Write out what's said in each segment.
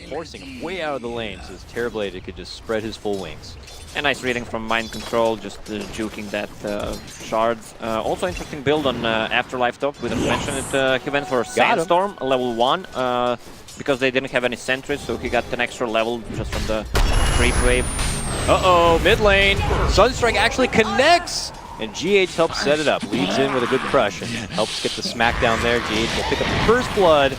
forcing him way out of the lane so his Terrorblade could just spread his full wings. A nice reading from Mind Control, just juking that shards. Also interesting build on Afterlife top. We didn't mention it. He went for Sandstorm, level 1, because they didn't have any sentries, so he got an extra level just from the creep wave. Uh-oh, mid lane. Sunstrike actually connects, and GH helps set it up. Leads in with a good crush and helps get the smackdown there. GH will pick up the first blood.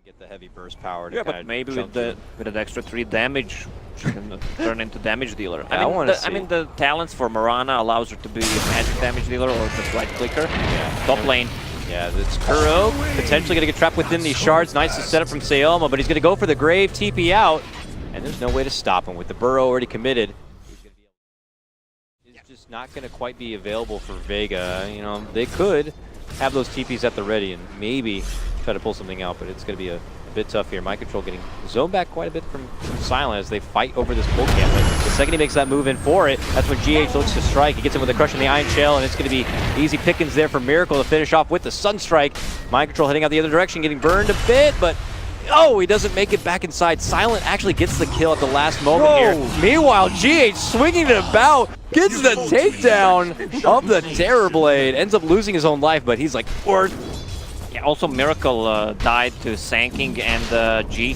Get the heavy burst power to but maybe with that extra 3 damage, she can turn into damage dealer. I mean, the talents for Mirana allows her to be a magic damage dealer or just right clicker. Yeah. Top lane. Yeah, it's Kuro potentially going to get trapped within these shards. Nice to set up from Sayoma, but he's going to go for the Grave, TP out, and there's no way to stop him with the Burrow already committed. He's just not going to quite be available for Vega. You know, they could have those TPs at the ready and maybe try to pull something out, but it's going to be a bit tough here. Mind Control getting zoned back quite a bit from Silent as they fight over this pull camp. But the second he makes that move in for it, that's when GH looks to strike. He gets him with a crush in the Iron Shell, and it's going to be easy pickings there for Miracle to finish off with the Sunstrike. Mind Control heading out the other direction, getting burned a bit, but oh, he doesn't make it back inside. Silent actually gets the kill at the last moment here. Meanwhile, GH swinging it about, gets the takedown of the Terrorblade, ends up losing his own life, but he's like, yeah, also Miracle died to Sanking and G.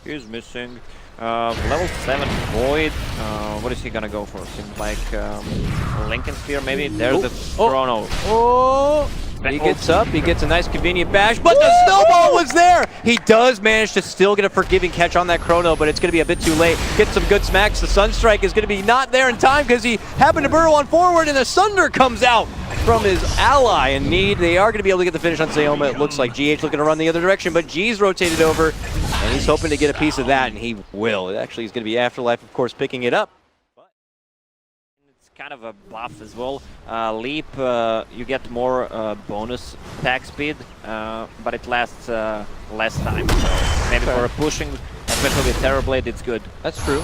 He's missing. Level 7 Void. What is he gonna go for? Seems like Lincoln Sphere maybe? There's the Chrono. He gets up, he gets a nice convenient bash, but the snowball was there! He does manage to still get a forgiving catch on that Chrono, but it's going to be a bit too late. Gets some good smacks. The Sunstrike is going to be not there in time because he happened to burrow on forward, and the Sunder comes out from his ally in need. They are going to be able to get the finish on Sayoma. It looks like GH looking to run the other direction, but G's rotated over, and he's hoping to get a piece of that, and he will. It actually is going to be Afterlife, of course, picking it up. Kind of a buff as well. Leap, you get more bonus attack speed, but it lasts less time. So maybe for a pushing, especially with Terrorblade, it's good. That's true.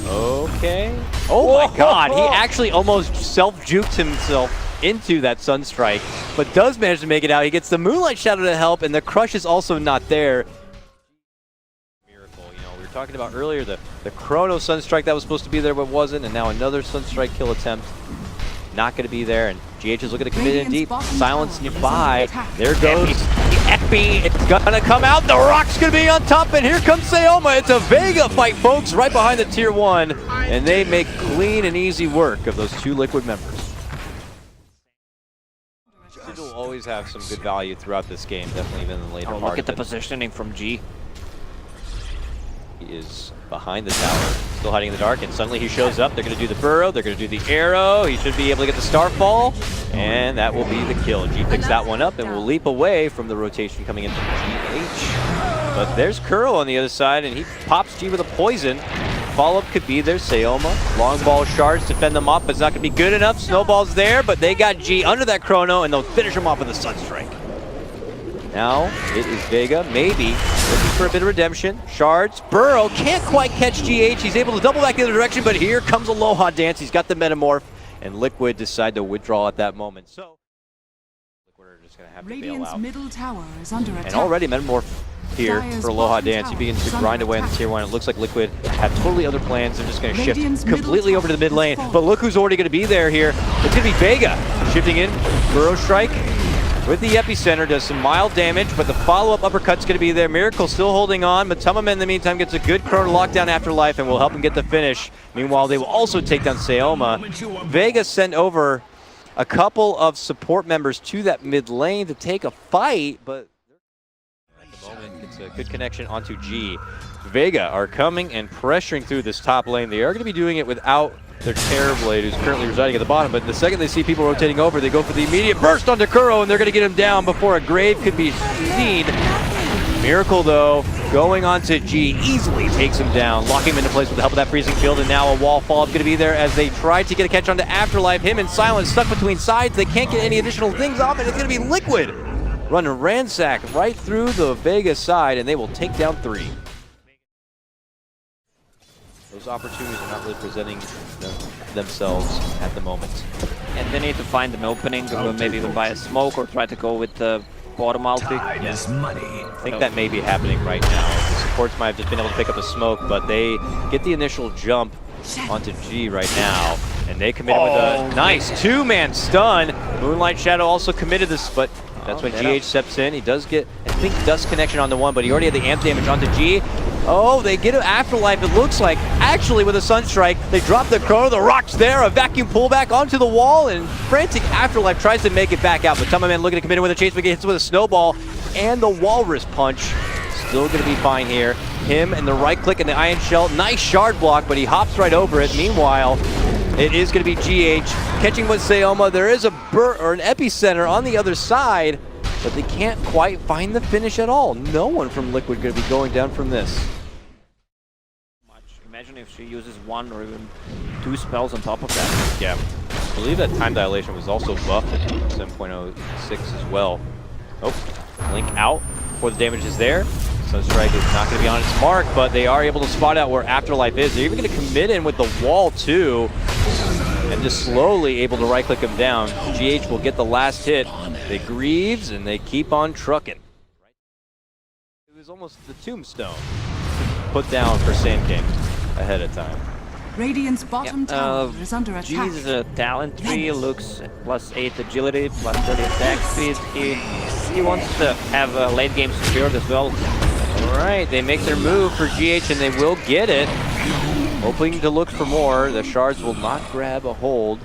Okay. Oh my god, he actually almost self-juked himself into that Sunstrike, but does manage to make it out. He gets the Moonlight Shadow to help, and the crush is also not there. Talking about earlier, the Chrono Sunstrike that was supposed to be there but wasn't, and now another Sunstrike kill attempt. Not going to be there, and GH is looking to commit in deep. Silence nearby. There goes the Epi. It's going to come out. The Rock's going to be on top, and here comes Sayoma. It's a Vega fight, folks, right behind the Tier 1, and they make clean and easy work of those 2 Liquid members. It will always have some good value throughout this game, definitely even in the later part. Look at the positioning from G. He is behind the tower, still hiding in the dark, and suddenly he shows up. They're going to do the burrow, they're going to do the arrow. He should be able to get the Starfall, and that will be the kill. G picks that one up and will leap away from the rotation coming in from GH. But there's Kuro on the other side, and he pops G with a poison. Follow-up could be there. Sayoma, long ball shards, defend them off, but it's not going to be good enough. Snowball's there, but they got G under that Chrono, and they'll finish him off with a Sunstrike. Now it is Vega, maybe looking for a bit of redemption. Shards, Burrow can't quite catch GH. He's able to double back the other direction, but here comes Aloha Dance. He's got the Metamorph, and Liquid decide to withdraw at that moment. So Liquid are just going to have to bail out. Middle tower is under attack. And already Metamorph here for Aloha Dance. He begins to grind away on the Tier 1. It looks like Liquid have totally other plans. They're just going to shift completely over to the mid lane. But look who's already going to be there here. It's going to be Vega shifting in. Burrow Strike with the epicenter, does some mild damage, but the follow-up uppercut's going to be there. Miracle still holding on, but Tumama in the meantime gets a good Chrono lockdown Afterlife and will help him get the finish. Meanwhile, they will also take down Sayoma. Vega sent over a couple of support members to that mid lane to take a fight, but at the moment it's a good connection onto G. Vega are coming and pressuring through this top lane. They are going to be doing it without their Terrorblade, who's currently residing at the bottom, but the second they see people rotating over, they go for the immediate burst onto Kuro, and they're going to get him down before a grave could be seen. Miracle, though, going on to G, easily takes him down, locking him into place with the help of that freezing field, and now a wall fall-up going to be there as they try to get a catch onto Afterlife. Him and Silent stuck between sides. They can't get any additional things off, and it's going to be Liquid running ransack right through the Vega side, and they will take down 3. those opportunities are not really presenting themselves at the moment. And they need to find an opening, maybe even buy a smoke or try to go with the bottom ulti. I think that may be happening right now. The supports might have just been able to pick up a smoke, but they get the initial jump onto G right now. And they committed with a nice two-man stun. Moonlight Shadow also committed this, but that's when GH steps in. He does get, I think, dust connection on the one, but he already had the amp damage onto G. Oh, they get an afterlife, it looks like. Actually, with a Sunstrike, they drop the Chrono, the rock's there, a vacuum pullback onto the wall, and frantic afterlife tries to make it back out. But Tamaman looking to commit it with a chase, but hits with a snowball, and the walrus punch. Still gonna be fine here. Him and the right click and the Iron Shell, nice shard block, but he hops right over it. Meanwhile, it is gonna be GH catching with Sayoma. There is a or an epicenter on the other side, but they can't quite find the finish at all. No one from Liquid gonna be going down from this. Imagine if she uses one or even two spells on top of that. Yeah, I believe that time dilation was also buffed at 7.06 as well. Oh, Link out before the damage is there. Sunstrike is not going to be on its mark, but they are able to spot out where Afterlife is. They're even going to commit in with the wall too, and just slowly able to right-click him down. GH will get the last hit. They Greaves, and they keep on trucking. It was almost the tombstone put down for Sand King ahead of time. Radiant's bottom tower is under attack. G's talent tree looks +8 agility, +30 attack speed. He wants to have a late game secured as well. All right, they make their move for GH and they will get it. Hoping to look for more. The shards will not grab a hold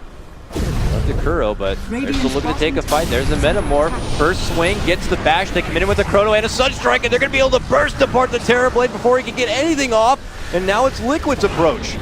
of the Kuro, but they're still looking to take a fight. There's the Metamorph. First swing gets the bash. They come in with a Chrono and a Sunstrike, and they're going to be able to burst apart the Terrorblade before he can get anything off. And now it's Liquid's approach.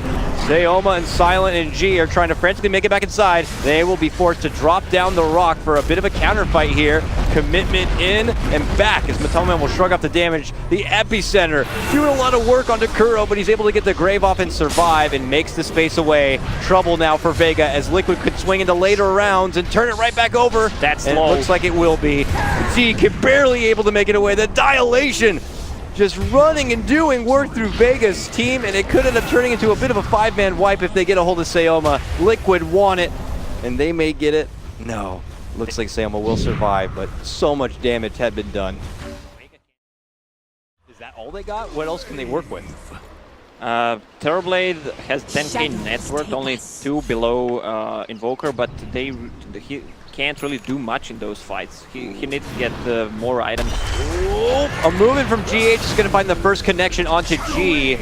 Sayoma and Silent and G are trying to frantically make it back inside. They will be forced to drop down the rock for a bit of a counter fight here. Commitment in and back as Matoman will shrug off the damage. The epicenter doing a lot of work onto Kuro, but he's able to get the grave off and survive and makes the space away. Trouble now for Vega as Liquid could swing into later rounds and turn it right back over. That's and low. It looks like it will be. G can barely able to make it away. The dilation just running and doing work through Vega's team, and it could end up turning into a bit of a five-man wipe if they get a hold of Sayoma. Liquid want it, and they may get it. No, looks like Sayoma will survive, but so much damage had been done. Is that all they got? What else can they work with? Terrorblade has 10k net worth, only 2 below Invoker, but he can't really do much in those fights. He needs to get more items. A movement from GH is going to find the first connection onto G,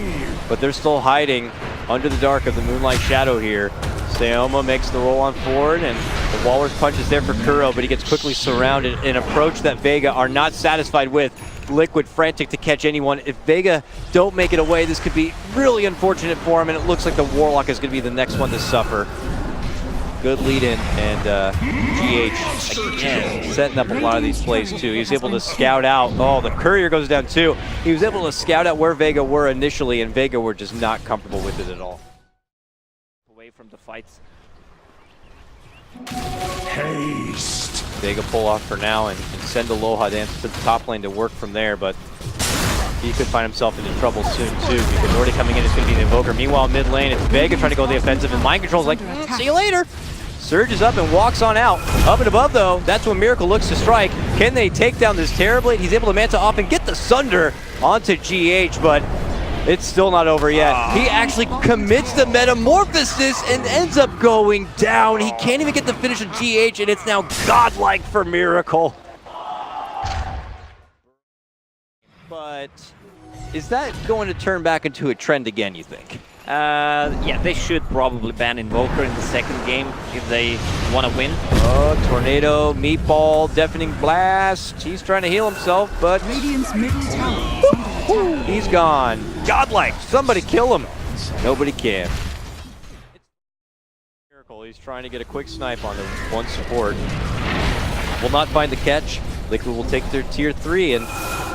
but they're still hiding under the dark of the Moonlight Shadow here. Sayoma makes the roll on forward, and the Walrus punch is there for Kuro, but he gets quickly surrounded. An approach that Vega are not satisfied with. Liquid frantic to catch anyone. If Vega don't make it away, this could be really unfortunate for him, and it looks like the Warlock is going to be the next one to suffer. Good lead in, and GH again setting up a lot of these plays too. He was able to scout out. Oh, the courier goes down too. He was able to scout out where Vega were initially, and Vega were just not comfortable with it at all. Away from the fights. Haste. Vega pull off for now and send Aloha Dance to the top lane to work from there, but he could find himself into trouble soon too, because already coming in is going to be the Invoker. Meanwhile, mid lane, it's Vega trying to go the offensive, and Mind Control's like, see you later. Surges up and walks on out. Up and above though, that's when Miracle looks to strike. Can they take down this Terrorblade? He's able to Manta off and get the Sunder onto GH, but it's still not over yet. He actually commits the Metamorphosis and ends up going down. He can't even get the finish of GH, and it's now godlike for Miracle. But is that going to turn back into a trend again, you think? Yeah, they should probably ban Invoker in the second game if they want to win. Oh, Tornado, Meatball, Deafening Blast. He's trying to heal himself, but Radiant's middle tower. he's gone. Godlike, somebody kill him. Nobody can. Miracle, he's trying to get a quick snipe on the one support. Will not find the catch. Liquid will take their tier 3, and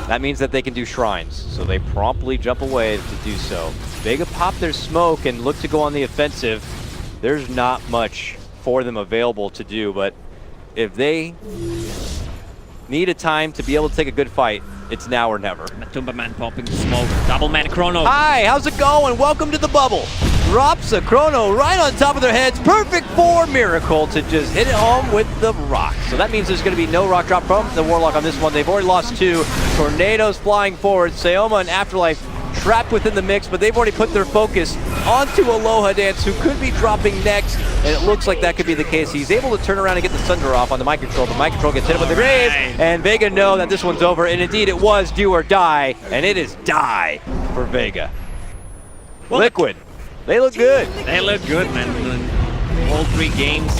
that means that they can do shrines. So they promptly jump away to do so. Vega pop their smoke and look to go on the offensive. There's not much for them available to do, but if they need a time to be able to take a good fight, It's now or never. Matumba man popping the smoke. Double man chrono. Hi, how's it going? Welcome to the bubble. Drops a chrono right on top of their heads. Perfect for Miracle to just hit it home with the rock. So that means there's going to be no rock drop from the Warlock on this one. They've already lost 2. Tornadoes flying forward. Sayoma and Afterlife trapped within the mix, but they've already put their focus onto Aloha Dance, who could be dropping next, and it looks like that could be the case. He's able to turn around and get the Sunder off on the mic control. The mic control gets hit with the Graves, and Vega know that this one's over, and indeed it was do or die, and it is die for Vega. Well, Liquid, they look good. They look good, man. All 3 games,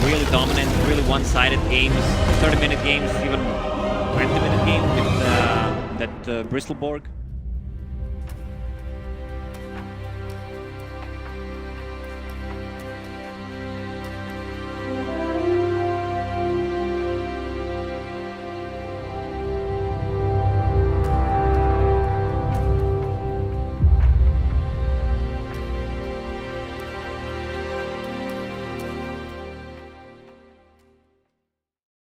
really dominant, really one-sided games, 30-minute games, even 20-minute games with that Bristleborg.